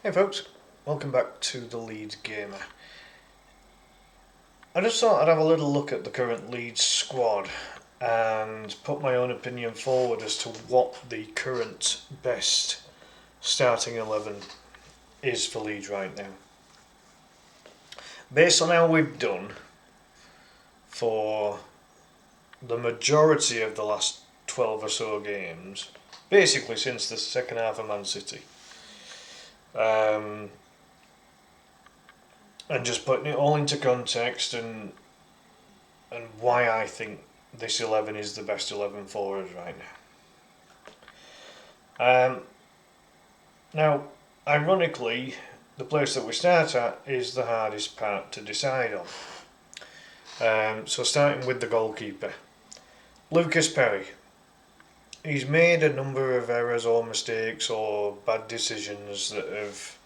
Hey folks, welcome back to the Leeds Gamer. I just thought I'd have a little look at the current Leeds squad and put my own opinion forward as to what the current best starting 11 is for Leeds right now. Based on how we've done for the majority of the last 12 or so games, basically since the second half of Man City, and just putting it all into context and why I think this 11 is the best 11 for us right now. Now, ironically, the place that we start at is the hardest part to decide on. So starting with the goalkeeper, Lucas Perry. He's made a number of errors or mistakes or bad decisions that have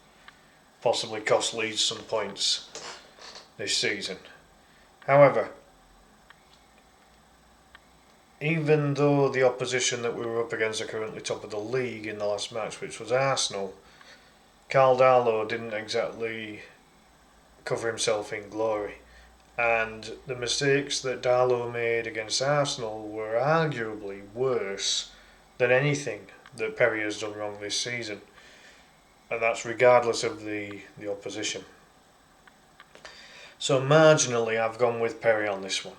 possibly cost Leeds some points this season. However, even though the opposition that we were up against are currently top of the league in the last match, which was Arsenal, Karl Darlow didn't exactly cover himself in glory. And the mistakes that Darlow made against Arsenal were arguably worse than anything that Perry has done wrong this season. And that's regardless of the opposition. So marginally I've gone with Perry on this one.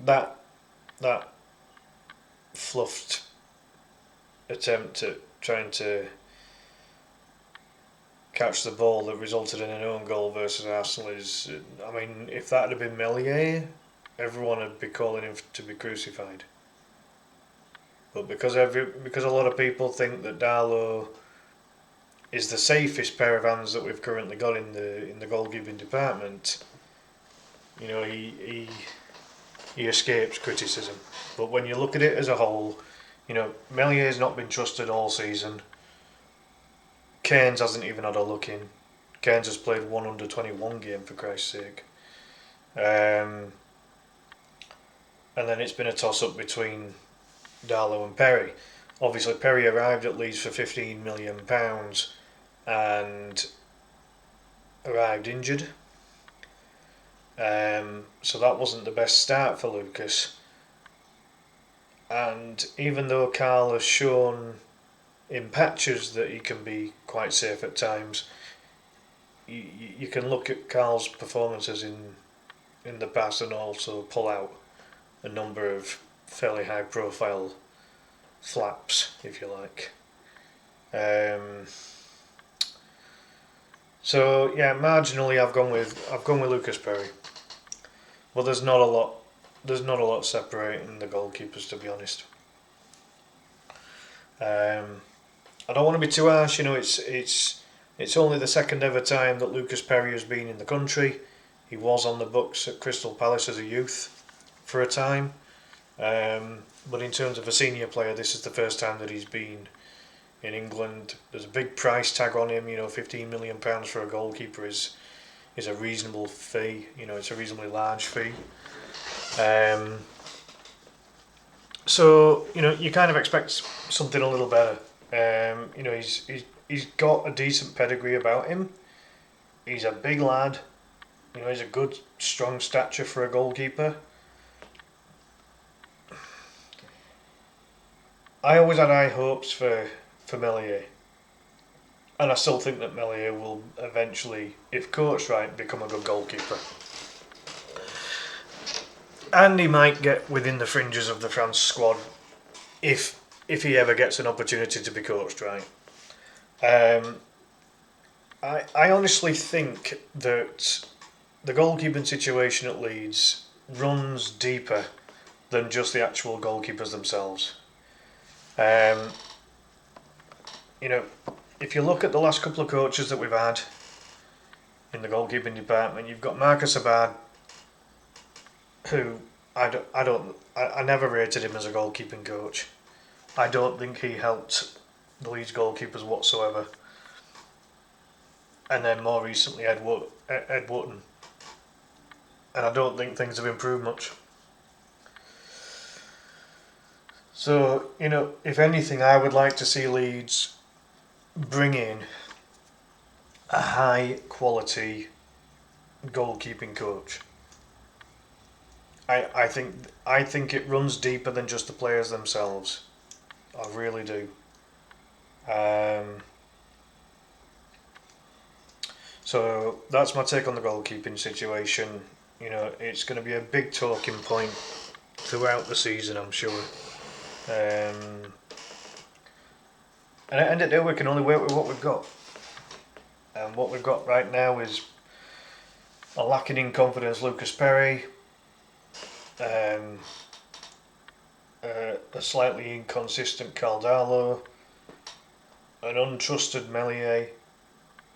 That fluffed attempt at trying to catch the ball that resulted in an own goal versus Arsenal is, I mean, if that had been Meslier, everyone would be calling him to be crucified. But because a lot of people think that Darlow is the safest pair of hands that we've currently got in the goalkeeping department, you know, he escapes criticism. But when you look at it as a whole, you know, Meslier's not been trusted all season. Keynes hasn't even had a look in. Keynes has played one under 21 game, for Christ's sake. And then it's been a toss up between Darlow and Perry. Obviously, Perry arrived at Leeds for £15 million and arrived injured. So that wasn't the best start for Lucas. And even though Karl has shown in patches that he can be quite safe at times, you can look at Karl's performances in the past and also pull out a number of fairly high profile flaps, if you like. So yeah, marginally I've gone with Lucas Perry. Well, there's not a lot separating the goalkeepers, to be honest. I don't want to be too harsh. You know, it's only the second ever time that Lucas Perry has been in the country. He was on the books at Crystal Palace as a youth for a time, but in terms of a senior player, this is the first time that he's been in England. There's a big price tag on him. You know, £15 million for a goalkeeper is a reasonable fee. You know, it's a reasonably large fee. So you know, you kind of expect something a little better. You know, he's got a decent pedigree about him. He's a big lad. You know, he's a good, strong stature for a goalkeeper. I always had high hopes for Meslier, and I still think that Meslier will eventually, if coached right, become a good goalkeeper. And he might get within the fringes of the France squad if he ever gets an opportunity to be coached right. I honestly think that the goalkeeping situation at Leeds runs deeper than just the actual goalkeepers themselves. You know, if you look at the last couple of coaches that we've had in the goalkeeping department, you've got Marcus Abad, who I never rated him as a goalkeeping coach. I don't think he helped the Leeds goalkeepers whatsoever. And then more recently Ed Wootton. And I don't think things have improved much. So, you know, if anything, I would like to see Leeds bring in a high quality goalkeeping coach. I think it runs deeper than just the players themselves. I really do. Um, so that's my take on the goalkeeping situation. You know, it's going to be a big talking point throughout the season, I'm sure. And at the end of the day, we can only work with what we've got. And what we've got right now is a lacking in confidence Lucas Perry, a slightly inconsistent Caldalo, an untrusted Melier,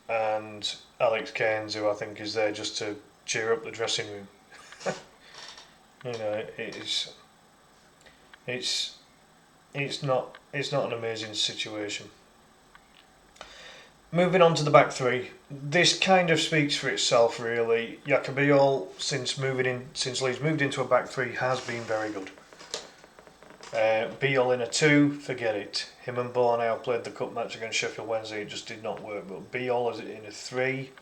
and Alex Cairns, who I think is there just to cheer up the dressing room. You know, it's not an amazing situation. Moving on to the back three, this kind of speaks for itself, really. Yacobiol, since Leeds moved into a back three, has been very good. Beale in a 2, forget it. Him and Bornau played the cup match against Sheffield Wednesday, it just did not work. But Beale in a 3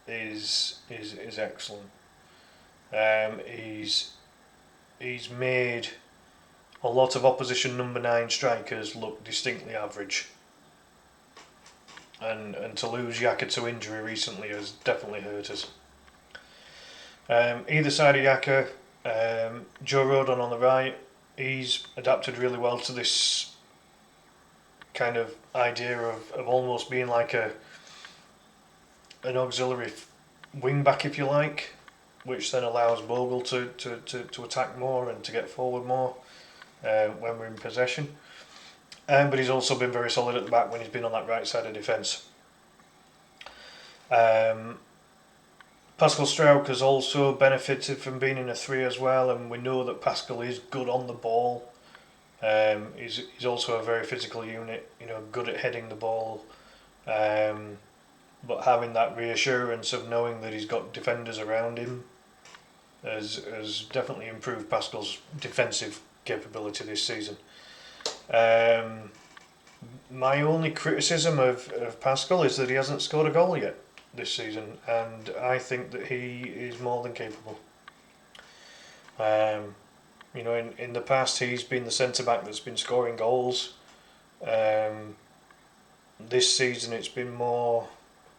is excellent. He's made a lot of opposition number 9 strikers look distinctly average. And to lose Yaka to injury recently has definitely hurt us. Either side of Yaka, Joe Rodon on the right, he's adapted really well to this kind of idea of almost being like an auxiliary wing back, if you like, which then allows Bogle to attack more and to get forward more when we're in possession. But he's also been very solid at the back when he's been on that right side of defence. Pascal Struijk has also benefited from being in a 3 as well, and we know that Pascal is good on the ball. He's also a very physical unit, you know, good at heading the ball, but having that reassurance of knowing that he's got defenders around him has definitely improved Pascal's defensive capability this season. My only criticism of Pascal is that he hasn't scored a goal yet this season, and I think that he is more than capable. You know, in the past he's been the centre back that's been scoring goals. This season it's been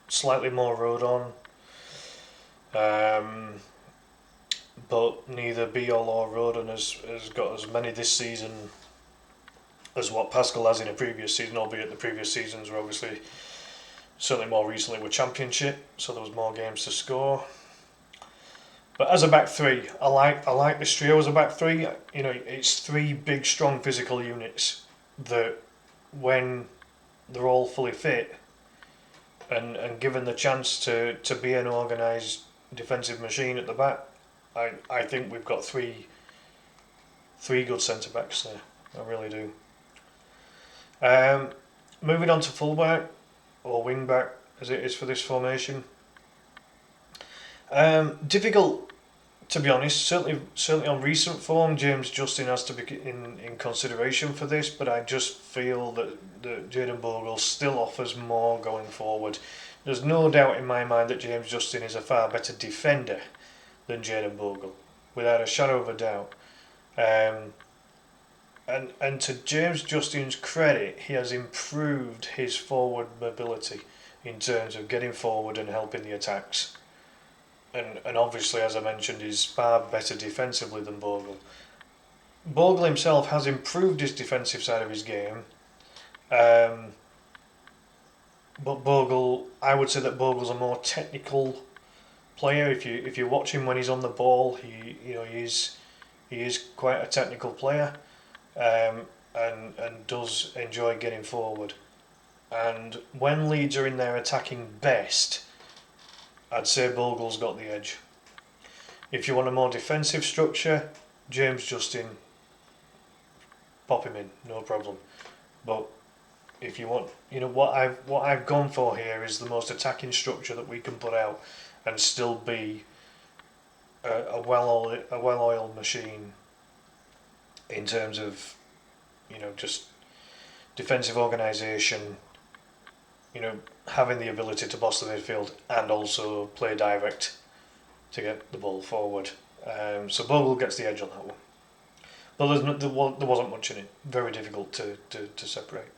slightly more Rodon. But neither Beale or Rodon has got as many this season as what Pascal has in a previous season, albeit the previous seasons were obviously, certainly more recently, were Championship, so there was more games to score. But as a back three, I like this trio as a back three. You know, it's 3 big, strong physical units that, when they're all fully fit and given the chance to be an organised defensive machine at the back, I think we've got three good centre backs there. I really do. Moving on to fullback or wing back, as it is for this formation. Difficult, to be honest. Certainly on recent form, James Justin has to be in consideration for this, but I just feel that Jayden Bogle still offers more going forward. There's no doubt in my mind that James Justin is a far better defender than Jayden Bogle, without a shadow of a doubt. And to James Justin's credit, he has improved his forward mobility in terms of getting forward and helping the attacks. And obviously, as I mentioned, is far better defensively than Bogle. Bogle himself has improved his defensive side of his game, but Bogle, I would say that Bogle's a more technical player. If you watch him when he's on the ball, he is quite a technical player. And does enjoy getting forward. And when Leeds are in their attacking best, I'd say Bogle's got the edge. If you want a more defensive structure, James Justin, pop him in, no problem. But if you want, you know, what I've gone for here is the most attacking structure that we can put out and still be a well-oiled machine in terms of, you know, just defensive organisation, having the ability to boss the midfield and also play direct to get the ball forward. So Bogle gets the edge on that one. But there wasn't much in it. Very difficult to separate.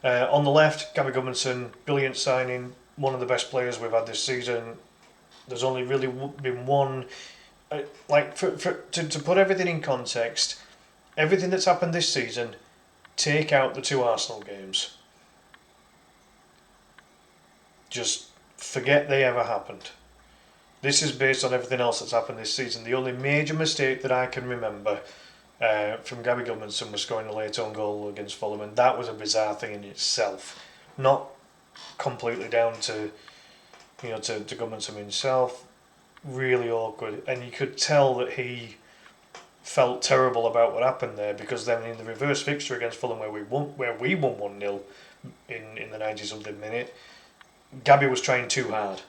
On the left, Gabby Gudmundsson, brilliant signing, one of the best players we've had this season. There's only really been one. To put everything in context, everything that's happened this season, take out the 2 Arsenal games. Just forget they ever happened. This is based on everything else that's happened this season. The only major mistake that I can remember from Gabby Gudmundsson was scoring a late on goal against Fulham, and that was a bizarre thing in itself. Not completely down to Gudmundsson himself. Really awkward, and you could tell that he felt terrible about what happened there, because then in the reverse fixture against Fulham, where we won 1-0 in the 90-something minute, Gabby was trying too hard.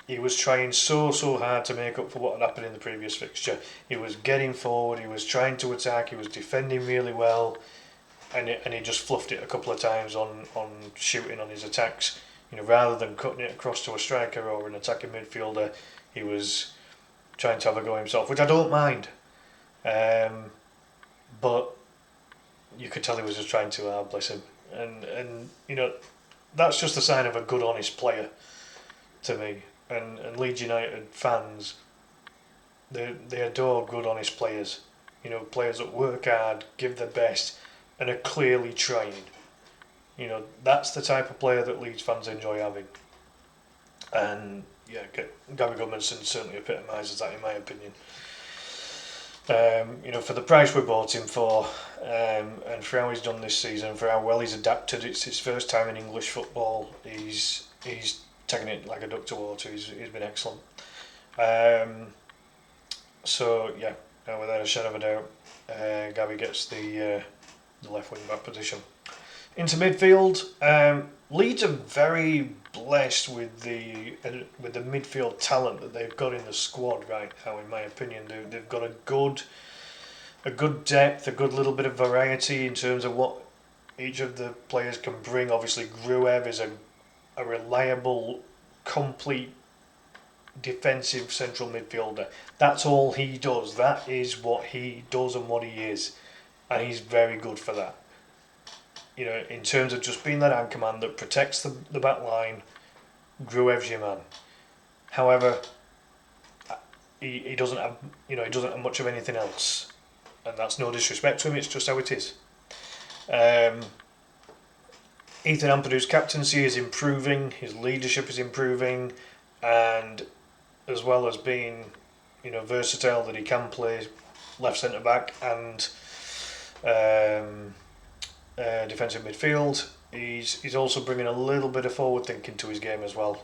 He was trying so hard to make up for what had happened in the previous fixture. He was getting forward, he was trying to attack, he was defending really well, and he just fluffed it a couple of times on shooting on his attacks. Rather than cutting it across to a striker or an attacking midfielder, he was trying to have a go himself, which I don't mind. But you could tell he was just trying too hard, bless him. And that's just a sign of a good, honest player to me. And Leeds United fans, they adore good, honest players. Players that work hard, give their best, and are clearly trying. That's the type of player that Leeds fans enjoy having. And yeah, Gabby Gudmundsson certainly epitomises that, in my opinion. For the price we bought him for, and for how he's done this season, for how well he's adapted, it's his first time in English football. He's taking it like a duck to water. He's been excellent. So yeah, without a shadow of a doubt, Gabby gets the left wing back position. Into midfield, Leeds are very blessed with the midfield talent that they've got in the squad right now. In my opinion, they've got a good depth, a good little bit of variety in terms of what each of the players can bring. Obviously, Gruev is a reliable, complete defensive central midfielder. That's all he does. That is what he does and what he is, and he's very good for that. In terms of just being that anchor man that protects the back line, Gruev's your man. However, he doesn't have much of anything else, and that's no disrespect to him. It's just how it is. Ethan Ampadu's captaincy is improving. His leadership is improving, and as well as being versatile, that he can play left centre back and defensive midfield. He's also bringing a little bit of forward thinking to his game as well,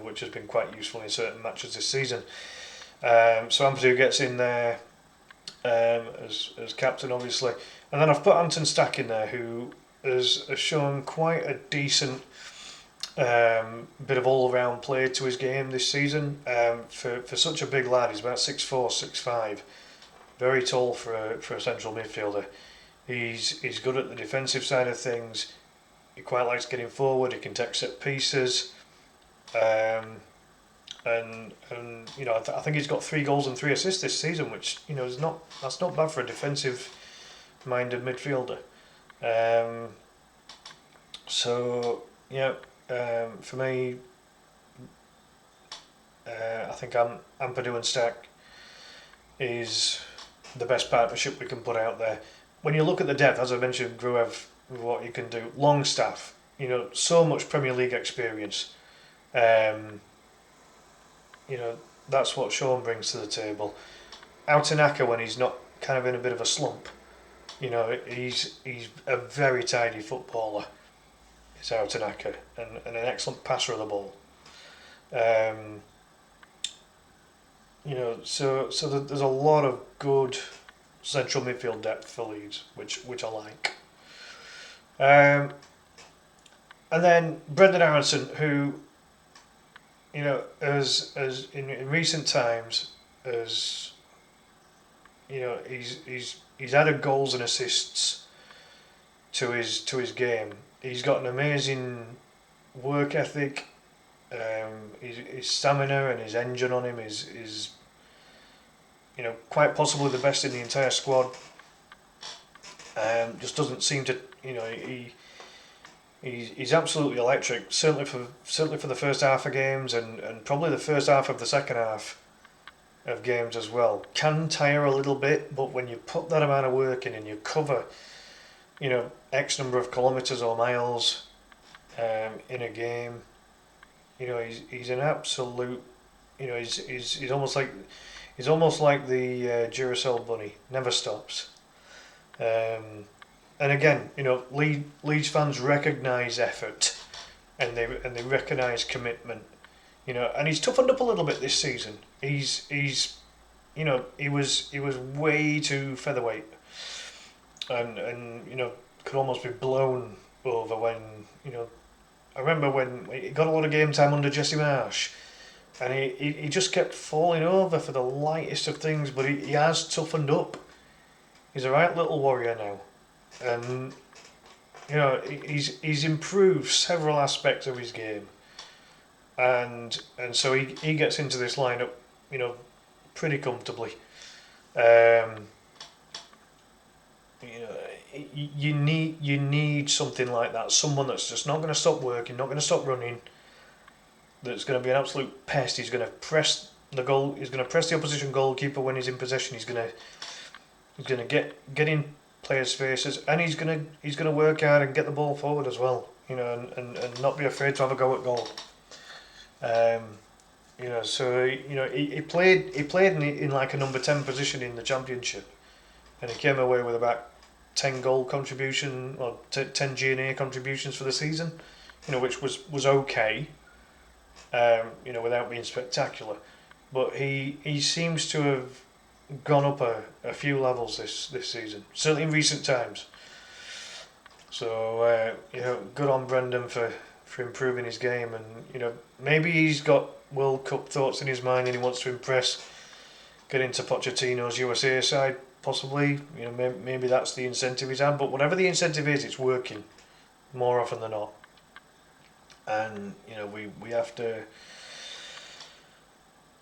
which has been quite useful in certain matches this season. So Ampadu gets in there as captain, obviously, and then I've put Anton Stack in there, who has shown quite a decent bit of all-round play to his game this season. For such a big lad, he's about 6'4", 6'5", very tall for a central midfielder. He's good at the defensive side of things. He quite likes getting forward. He can take set pieces, and I think he's got 3 goals and 3 assists this season, which is that's not bad for a defensive-minded midfielder. So yeah, for me, I think Ampadu and Stack is the best partnership we can put out there. When you look at the depth, as I mentioned, Gruev, what he can do, Longstaff, so much Premier League experience. That's what Sean brings to the table. Outanaka, when he's not kind of in a bit of a slump, he's a very tidy footballer. It's Outanaka, and an excellent passer of the ball. So there's a lot of good central midfield depth for Leeds, which I like. And then Brendan Aronson, who, as in recent times, he's added goals and assists to his game. He's got an amazing work ethic. His stamina and his engine on him is quite possibly the best in the entire squad. Just doesn't seem to he's absolutely electric. Certainly for the first half of games and probably the first half of the second half of games as well. Can tire a little bit, but when you put that amount of work in and you cover X number of kilometres or miles in a game, he's an absolute, he's almost like the Duracell bunny, never stops. And again, Leeds fans recognise effort, and they recognise commitment, and he's toughened up a little bit this season. He was way too featherweight, and could almost be blown over when I remember when he got a lot of game time under Jesse Marsh, and he just kept falling over for the lightest of things, but he has toughened up. He's a right little warrior now, and he's improved several aspects of his game, and so he gets into this lineup, pretty comfortably. You need something like that, someone that's just not going to stop working, not going to stop running, that's going to be an absolute pest. He's going to press the goal. He's going to press the opposition goalkeeper when he's in possession. He's going to get in players' faces, and he's going to work hard and get the ball forward as well. And not be afraid to have a go at goal. So he played in like a number 10 position in the Championship, and he came away with about 10 goal contribution or 10 G&A contributions for the season, which was okay. Without being spectacular, but he seems to have gone up a few levels this season, certainly in recent times. So good on Brendan for improving his game, and maybe he's got World Cup thoughts in his mind and he wants to impress, get into Pochettino's USA side possibly. Maybe that's the incentive he's had, but whatever the incentive is, it's working more often than not. And we have to,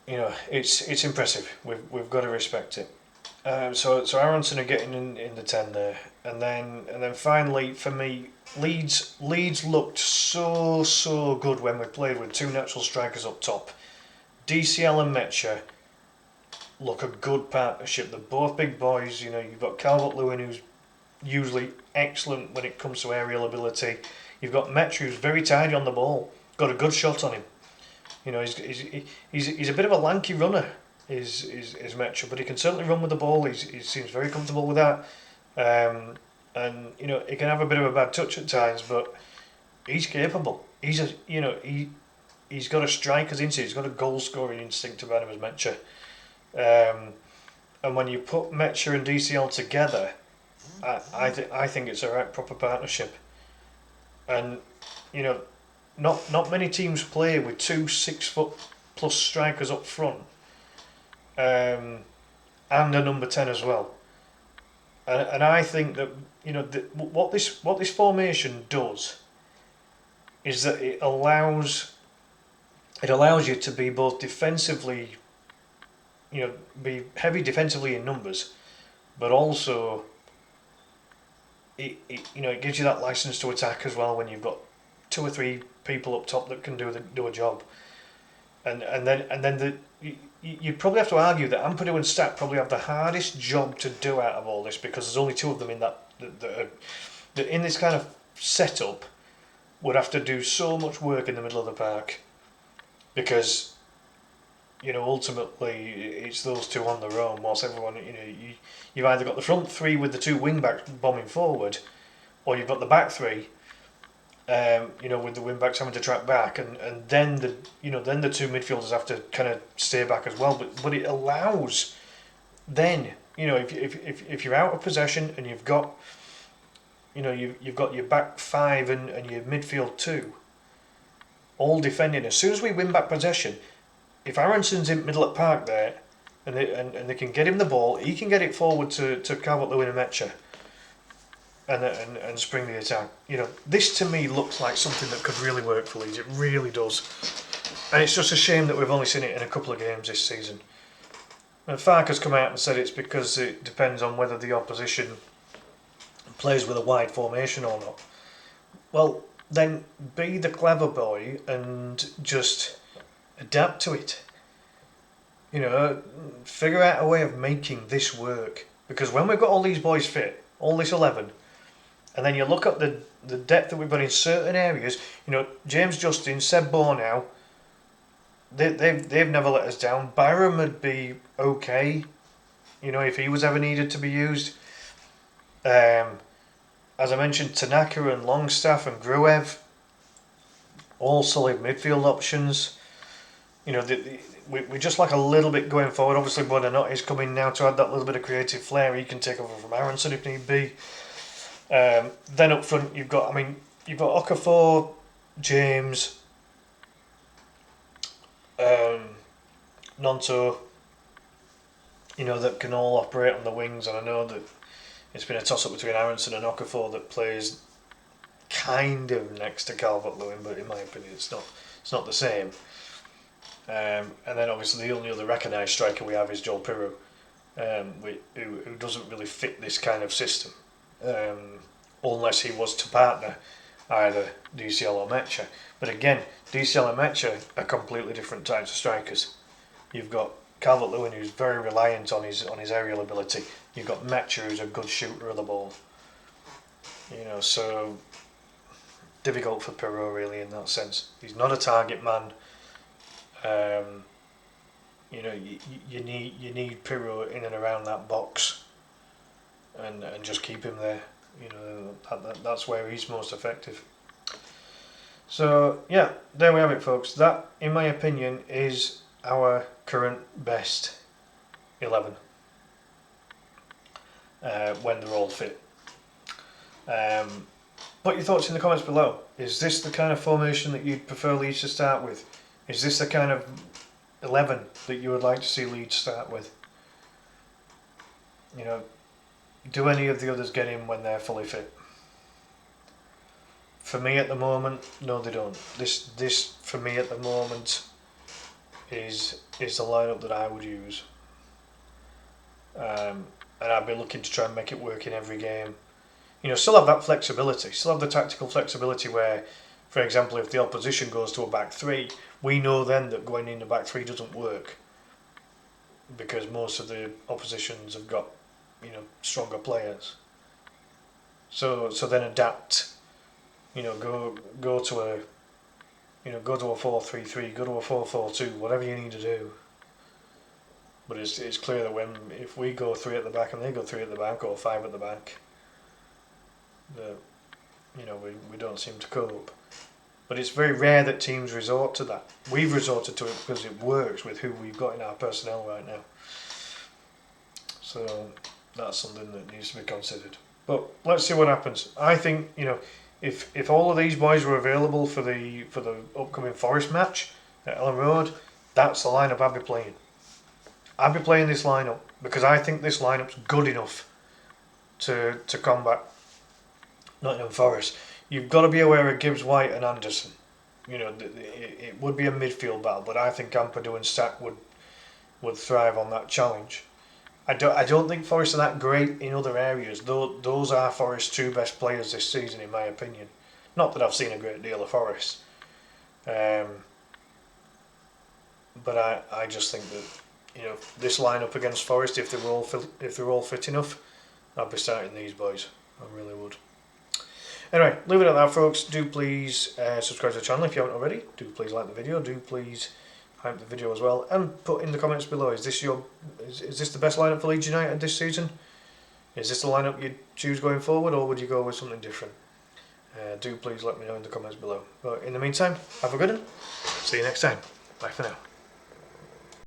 it's impressive. We've got to respect it. So Aronson are getting in the 10 there, and then finally for me, Leeds looked so good when we played with two natural strikers up top. DCL and Metcher look a good partnership. They're both big boys. You've got Calvert-Lewin, who's usually excellent when it comes to aerial ability. You've got Metcher, who's very tidy on the ball, got a good shot on him. He's a bit of a lanky runner, is Metcher, but he can certainly run with the ball. He seems very comfortable with that. And he can have a bit of a bad touch at times, but he's capable. He's got a striker's instinct. He's got a goal scoring instinct about him as Metcher. And when you put Metcher and DCL together, I think it's a right proper partnership. And not many teams play with two 6 foot plus strikers up front, and a number 10 as well. And I think that what this formation does is that it allows you to be both defensively, be heavy defensively in numbers, but also it gives you that license to attack as well when you've got 2 or 3 people up top that can do a job, and then you'd probably have to argue that Ampadu and Stack probably have the hardest job to do out of all this, because there's only 2 of them in that in this kind of setup would have to do so much work in the middle of the park, because ultimately it's those 2 on their own, whilst everyone you've either got the front 3 with the 2 wing backs bombing forward, or you've got the back 3 with the wing backs having to track back, and then the 2 midfielders have to kind of stay back as well. But it allows then if you're out of possession and you've got you've got your back 5 and your midfield 2 all defending. As soon as we win back possession, if Aronson's in middle at park there, and they can get him the ball, he can get it forward to Calvert-Lewin and Metcher. and spring the attack. You know, this to me looks like something that could really work for Leeds. It really does. And it's just a shame that we've only seen it in a couple of games this season. And Farke has come out and said it's because it depends on whether the opposition plays with a wide formation or not. Well, then be the clever boy and just adapt to it. You know, figure out a way of making this work. Because when we've got all these boys fit, all this 11, and then you look at the depth that we've got in certain areas, you know, James Justin, Seb Bornow, they've never let us down. Byram would be okay, you know, if he was ever needed to be used. As I mentioned, Tanaka and Longstaff and Gruev, all solid midfield options. You know, we just like a little bit going forward. Obviously, Buonanotte is coming now to add that little bit of creative flair. He can take over from Aronson if need be. Then up front, you've got Okafor, James, Nonto. You know, that can all operate on the wings, and I know that it's been a toss-up between Aronson and Okafor that plays kind of next to Calvert-Lewin, but in my opinion, it's not the same. And then obviously the only other recognised striker we have is Joel Pirro, who doesn't really fit this kind of system, unless he was to partner either DCL or Mecha. But again, DCL and Mecha are completely different types of strikers. You've got Calvert-Lewin, who's very reliant on his aerial ability. You've got Mecha, who's a good shooter of the ball. You know, so difficult for Pirro really in that sense. He's not a target man. You know, you need Pirro in and around that box, and just keep him there. You know, that's where he's most effective. So yeah, there we have it, folks. That, in my opinion, is our current best 11 when they're all fit. Put your thoughts in the comments below. Is this the kind of formation that you'd prefer Leeds to start with? Is this the kind of 11 that you would like to see Leeds start with? You know, do any of the others get in when they're fully fit? For me at the moment, no, they don't. This for me at the moment is the lineup that I would use, and I'd be looking to try and make it work in every game. You know, still have that flexibility, still have the tactical flexibility where, for example, if the opposition goes to a back three, we know then that going in the back three doesn't work because most of the oppositions have got, you know, stronger players. So then adapt. You know, go to a 4-3-3, go to a 4-4-2, whatever you need to do. But it's clear that if we go 3 at the back and they go 3 at the back or 5 at the back, you know, we don't seem to cope. But it's very rare that teams resort to that. We've resorted to it because it works with who we've got in our personnel right now. So that's something that needs to be considered. But let's see what happens. I think, you know, if all of these boys were available for the upcoming Forest match at Ellen Road, that's the lineup I'd be playing. I'd be playing this lineup because I think this lineup's good enough to combat Nottingham Forest. You've got to be aware of Gibbs, White and Anderson. You know, it would be a midfield battle, but I think Ampadu and Stack would thrive on that challenge. I don't think Forest are that great in other areas, though those are Forest's 2 best players this season, in my opinion. Not that I've seen a great deal of Forest. But I just think that, you know, this lineup against Forest, if they're all fit enough, I'd be starting these boys. I really would. Anyway, leave it at that, folks. Do please subscribe to the channel if you haven't already. Do please like the video. Do please hype the video as well, and put in the comments below, is this the best lineup for Leeds United this season? Is this the lineup you'd choose going forward, or would you go with something different? Do please let me know in the comments below. But in the meantime, have a good one. See you next time. Bye for now.